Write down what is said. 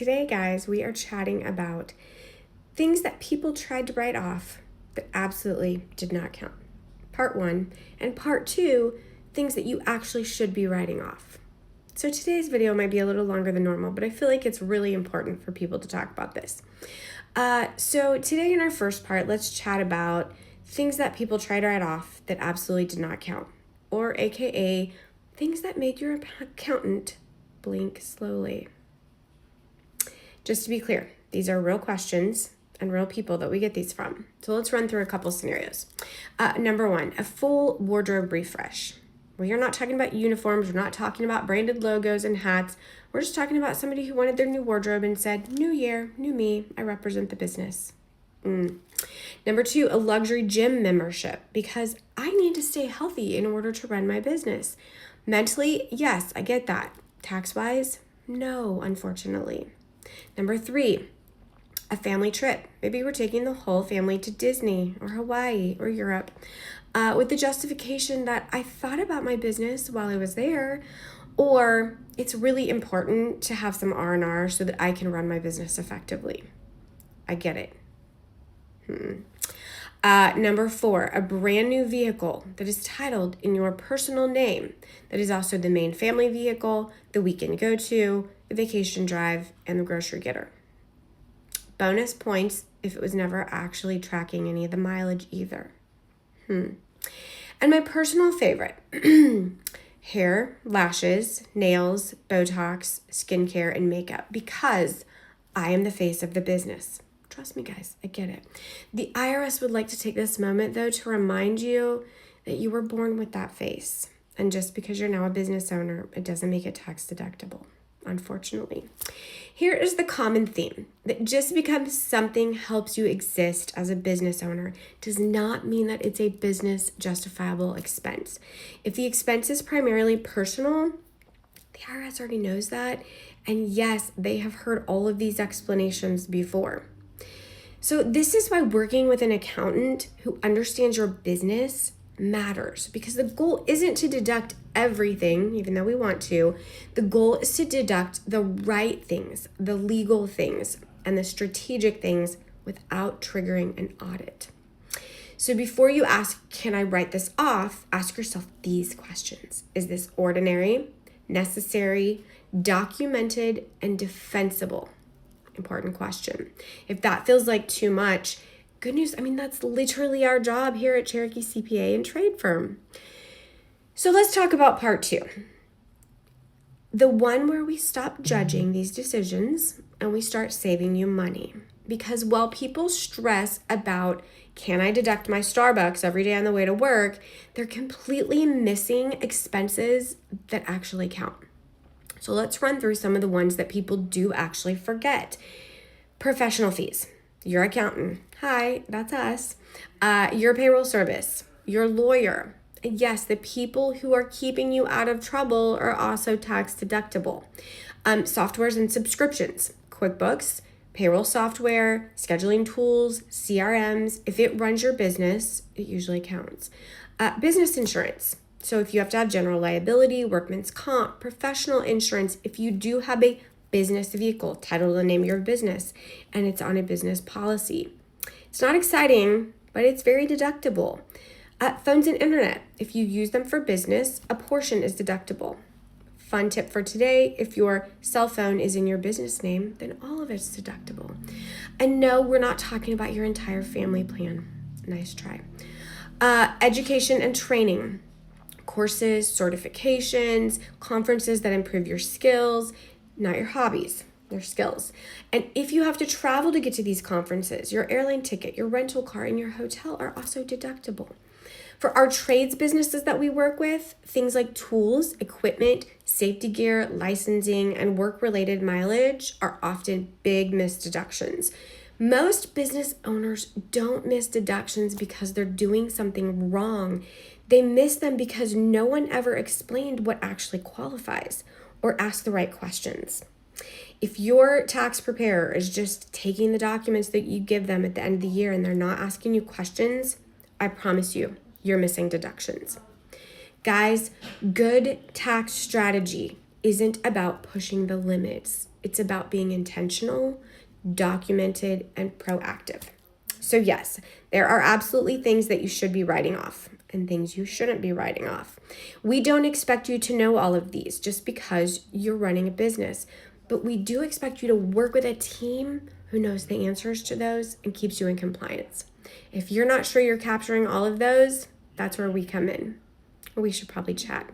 today, guys, we are chatting about things that people tried to write off that absolutely did not count. Part 1. And part 2, things that you actually should be writing off. So today's video might be a little longer than normal, but I feel like it's really important for people to talk about this. So today in our first part, let's chat about things that people try to write off that absolutely did not count, or AKA things that made your accountant blink slowly. Just to be clear, these are real questions and real people that we get these from. So let's run through a couple scenarios. Number 1, a full wardrobe refresh. We are not talking about uniforms. We're not talking about branded logos and hats. We're just talking about somebody who wanted their new wardrobe and said, new year, new me, I represent the business. Number 2, a luxury gym membership, because I need to stay healthy in order to run my business. Mentally, yes, I get that. Tax-wise, no, unfortunately. Number 3, a family trip. Maybe we're taking the whole family to Disney or Hawaii or Europe with the justification that I thought about my business while I was there, or it's really important to have some R&R so that I can run my business effectively. I get it. Number 4, a brand new vehicle that is titled in your personal name. That is also the main family vehicle, the weekend go-to, the vacation drive, and the grocery getter. Bonus points if it was never actually tracking any of the mileage either. And my personal favorite, hair, lashes, nails, Botox, skincare, and makeup, because I am the face of the business. Trust me, guys, I get it. The IRS would like to take this moment, though, to remind you that you were born with that face. And just because you're now a business owner, it doesn't make it tax deductible, unfortunately. Here is the common theme, that just because something helps you exist as a business owner does not mean that it's a business justifiable expense. If the expense is primarily personal, the IRS already knows that. And yes, they have heard all of these explanations before. So this is why working with an accountant who understands your business matters, because the goal isn't to deduct everything, even though we want to. The goal is to deduct the right things, the legal things, and the strategic things without triggering an audit. So before you ask, can I write this off? Ask yourself these questions. Is this ordinary, necessary, documented, and defensible? Important question. If that feels like too much, good news, that's literally our job here at Cherokee CPA and Trade Firm. So let's talk about part 2. The one where we stop judging these decisions and we start saving you money. Because while people stress about, can I deduct my Starbucks every day on the way to work, they're completely missing expenses that actually count. So let's run through some of the ones that people do actually forget. Professional fees. Your accountant. Hi, that's us. Your payroll service. Your lawyer. Yes, the people who are keeping you out of trouble are also tax deductible. Softwares and subscriptions. QuickBooks, payroll software, scheduling tools, CRMs. If it runs your business, it usually counts. Business insurance. So if you have to have general liability, workman's comp, professional insurance, if you do have a business vehicle, title the name of your business, and it's on a business policy. It's not exciting, but it's very deductible. Phones and internet. If you use them for business, a portion is deductible. Fun tip for today, if your cell phone is in your business name, then all of it's deductible. And no, we're not talking about your entire family plan. Nice try. Education and training. Courses, certifications, conferences that improve your skills, not your hobbies, your skills. And if you have to travel to get to these conferences, your airline ticket, your rental car, and your hotel are also deductible. For our trades businesses that we work with, things like tools, equipment, safety gear, licensing, and work-related mileage are often big missed deductions. Most business owners don't miss deductions because they're doing something wrong. They miss them because no one ever explained what actually qualifies or asked the right questions. If your tax preparer is just taking the documents that you give them at the end of the year and they're not asking you questions, I promise you, you're missing deductions. Guys, good tax strategy isn't about pushing the limits. It's about being intentional, documented, and proactive. So yes, there are absolutely things that you should be writing off and things you shouldn't be writing off. We don't expect you to know all of these just because you're running a business, but we do expect you to work with a team who knows the answers to those and keeps you in compliance. If you're not sure you're capturing all of those, that's where we come in. We should probably chat.